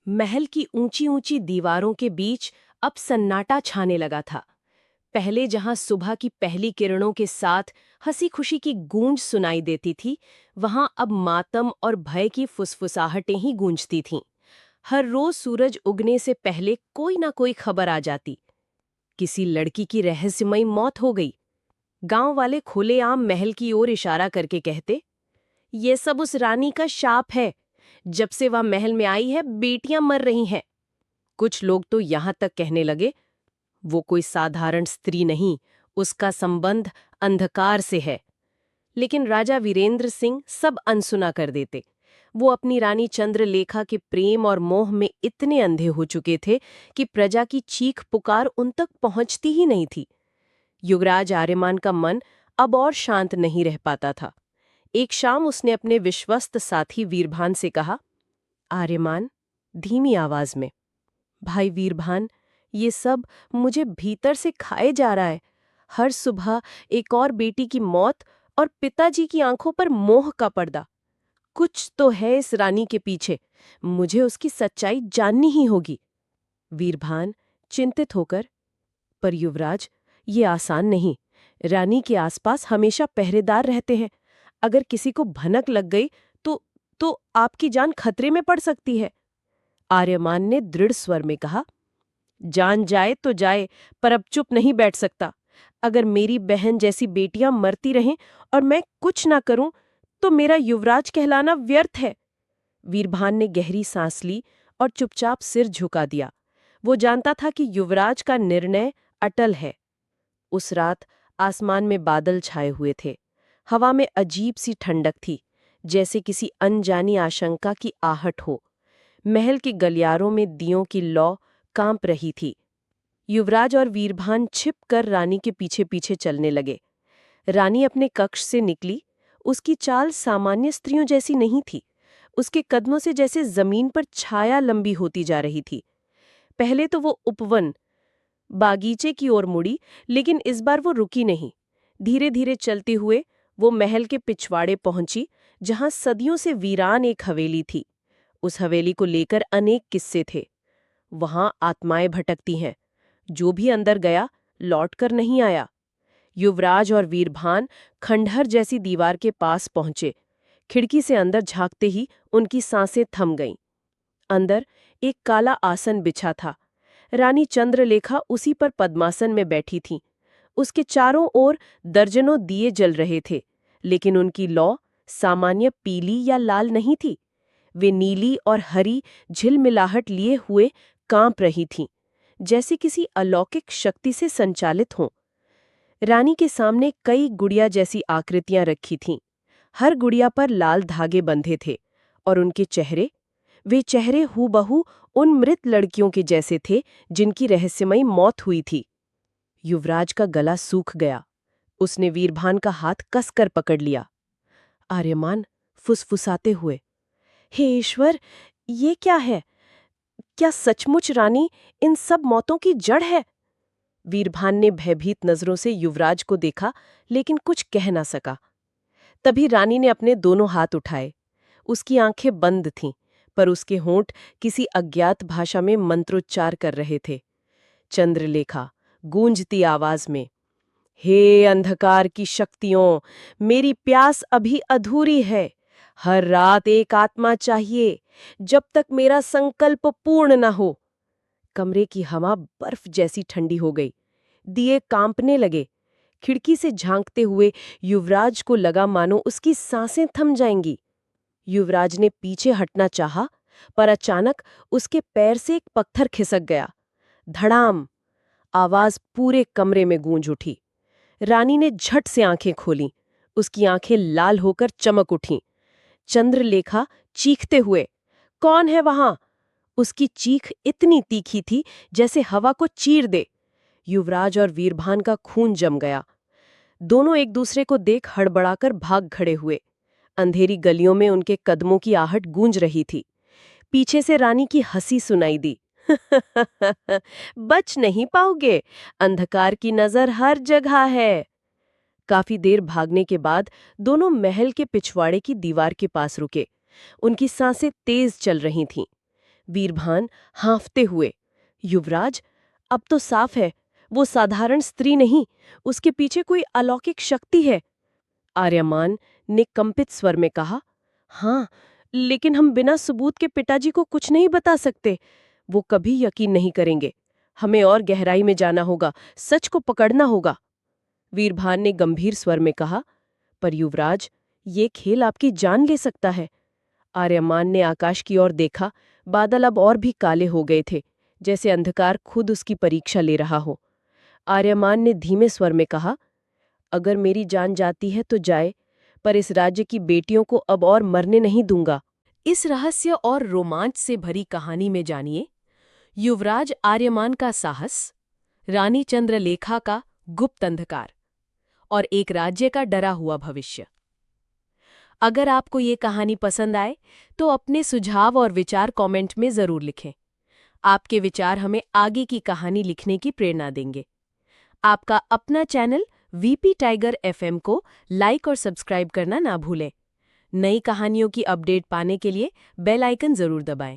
महल की ऊंची ऊंची दीवारों के बीच अब सन्नाटा छाने लगा था। पहले जहां सुबह की पहली किरणों के साथ हंसी खुशी की गूंज सुनाई देती थी, वहां अब मातम और भय की फुसफुसाहटें ही गूंजती थीं। हर रोज सूरज उगने से पहले कोई ना कोई खबर आ जाती। किसी लड़की की रहस्यमयी मौत हो गई। गांव वाले खुलेआम महल की ओर इशारा करके कहते, ये सब उस रानी का शाप है। जब से वह महल में आई है, बेटियां मर रही हैं। कुछ लोग तो यहां तक कहने लगे, वो कोई साधारण स्त्री नहीं, उसका संबंध अंधकार से है। लेकिन राजा वीरेंद्र सिंह सब अनसुना कर देते। वो अपनी रानी चंद्रलेखा के प्रेम और मोह में इतने अंधे हो चुके थे कि प्रजा की चीख पुकार उन तक पहुंचती ही नहीं थी। युवराज आर्यमान का मन अब और शांत नहीं रह पाता था। एक शाम उसने अपने विश्वस्त साथी वीरभान से कहा, आर्यमान, धीमी आवाज में, भाई वीरभान, ये सब मुझे भीतर से खाए जा रहा है। हर सुबह एक और बेटी की मौत और पिताजी की आंखों पर मोह का पर्दा। कुछ तो है इस रानी के पीछे। मुझे उसकी सच्चाई जाननी ही होगी। वीरभान चिंतित होकर, पर युवराज, ये आसान नहीं। रानी के आसपास हमेशा पहरेदार रहते हैं। अगर किसी को भनक लग गई तो तो आपकी जान खतरे में पड़ सकती है। आर्यमान ने दृढ़ स्वर में कहा, जान जाए तो जाए, पर अब चुप नहीं बैठ सकता। अगर मेरी बहन जैसी बेटियां मरती रहें और मैं कुछ ना करूं, तो मेरा युवराज कहलाना व्यर्थ है। वीरभान ने गहरी सांस ली और चुपचाप सिर झुका दिया। वो जानता था कि युवराज का निर्णय अटल है। उस रात आसमान में बादल छाए हुए थे। हवा में अजीब सी ठंडक थी, जैसे किसी अनजानी आशंका की आहट हो। महल के गलियारों में दियों की लौ कांप रही थी। युवराज और वीरभान छिप कर रानी के पीछे पीछे चलने लगे। रानी अपने कक्ष से निकली। उसकी चाल सामान्य स्त्रियों जैसी नहीं थी। उसके कदमों से जैसे जमीन पर छाया लंबी होती जा रही थी। पहले तो वो उपवन, बागीचे की ओर मुड़ी, लेकिन इस बार वो रुकी नहीं। धीरे धीरे चलते हुए वो महल के पिछवाड़े पहुंची, जहां सदियों से वीरान एक हवेली थी। उस हवेली को लेकर अनेक किस्से थे। वहां आत्माएं भटकती हैं। जो भी अंदर गया लौटकर नहीं आया। युवराज और वीरभान खंडहर जैसी दीवार के पास पहुंचे। खिड़की से अंदर झांकते ही उनकी सांसें थम गईं। अंदर एक काला आसन बिछा था। रानी चंद्रलेखा उसी पर पद्मासन में बैठी थीं। उसके चारों ओर दर्जनों दिए जल रहे थे, लेकिन उनकी लौ सामान्य पीली या लाल नहीं थी। वे नीली और हरी झिलमिलाहट लिए हुए कांप रही थीं, जैसे किसी अलौकिक शक्ति से संचालित हों। रानी के सामने कई गुड़िया जैसी आकृतियां रखी थीं। हर गुड़िया पर लाल धागे बंधे थे और उनके चेहरे, वे चेहरे हूबहू उन मृत लड़कियों के जैसे थे जिनकी रहस्यमयी मौत हुई थी। युवराज का गला सूख गया। उसने वीरभान का हाथ कसकर पकड़ लिया। आर्यमान फुसफुसाते हुए, हे ईश्वर, ये क्या है? क्या सचमुच रानी इन सब मौतों की जड़ है? वीरभान ने भयभीत नजरों से युवराज को देखा, लेकिन कुछ कह ना सका। तभी रानी ने अपने दोनों हाथ उठाए। उसकी आंखें बंद थीं, पर उसके होंठ किसी अज्ञात भाषा में मंत्रोच्चार कर रहे थे। चंद्रलेखा गूंजती आवाज में, हे अंधकार की शक्तियों, मेरी प्यास अभी अधूरी है। हर रात एक आत्मा चाहिए, जब तक मेरा संकल्प पूर्ण न हो। कमरे की हवा बर्फ जैसी ठंडी हो गई। दिए कांपने लगे। खिड़की से झांकते हुए युवराज को लगा मानो उसकी सांसें थम जाएंगी। युवराज ने पीछे हटना चाहा, पर अचानक उसके पैर से एक पत्थर खिसक गया। धड़ाम! आवाज पूरे कमरे में गूंज उठी। रानी ने झट से आंखें खोलीं। उसकी आंखें लाल होकर चमक उठीं। चंद्रलेखा चीखते हुए, कौन है वहां? उसकी चीख इतनी तीखी थी जैसे हवा को चीर दे। युवराज और वीरभान का खून जम गया। दोनों एक दूसरे को देख हड़बड़ाकर भाग खड़े हुए। अंधेरी गलियों में उनके कदमों की आहट गूंज रही थी। पीछे से रानी की हंसी सुनाई दी। बच नहीं पाओगे, अंधकार की नजर हर जगह है। काफी देर भागने के बाद दोनों महल के पिछवाड़े की दीवार के पास रुके। उनकी सांसें तेज चल रही थीं। वीरभान हाँफते हुए, युवराज, अब तो साफ है, वो साधारण स्त्री नहीं, उसके पीछे कोई अलौकिक शक्ति है। आर्यमान ने कंपित स्वर में कहा, हाँ, लेकिन हम बिना सबूत के पिताजी को कुछ नहीं बता सकते। वो कभी यकीन नहीं करेंगे। हमें और गहराई में जाना होगा, सच को पकड़ना होगा। वीरभान ने गंभीर स्वर में कहा, पर युवराज, ये खेल आपकी जान ले सकता है। आर्यमान ने आकाश की ओर देखा। बादल अब और भी काले हो गए थे, जैसे अंधकार खुद उसकी परीक्षा ले रहा हो। आर्यमान ने धीमे स्वर में कहा, अगर मेरी जान जाती है तो जाए, पर इस राज्य की बेटियों को अब और मरने नहीं दूंगा। इस रहस्य और रोमांच से भरी कहानी में जानिए युवराज आर्यमान का साहस, रानी चंद्रलेखा का गुप्त अंधकार और एक राज्य का डरा हुआ भविष्य। अगर आपको ये कहानी पसंद आए तो अपने सुझाव और विचार कमेंट में जरूर लिखें। आपके विचार हमें आगे की कहानी लिखने की प्रेरणा देंगे। आपका अपना चैनल वीपी टाइगर एफएम को लाइक और सब्सक्राइब करना ना भूलें। नई कहानियों की अपडेट पाने के लिए बेल आइकन जरूर दबाएं।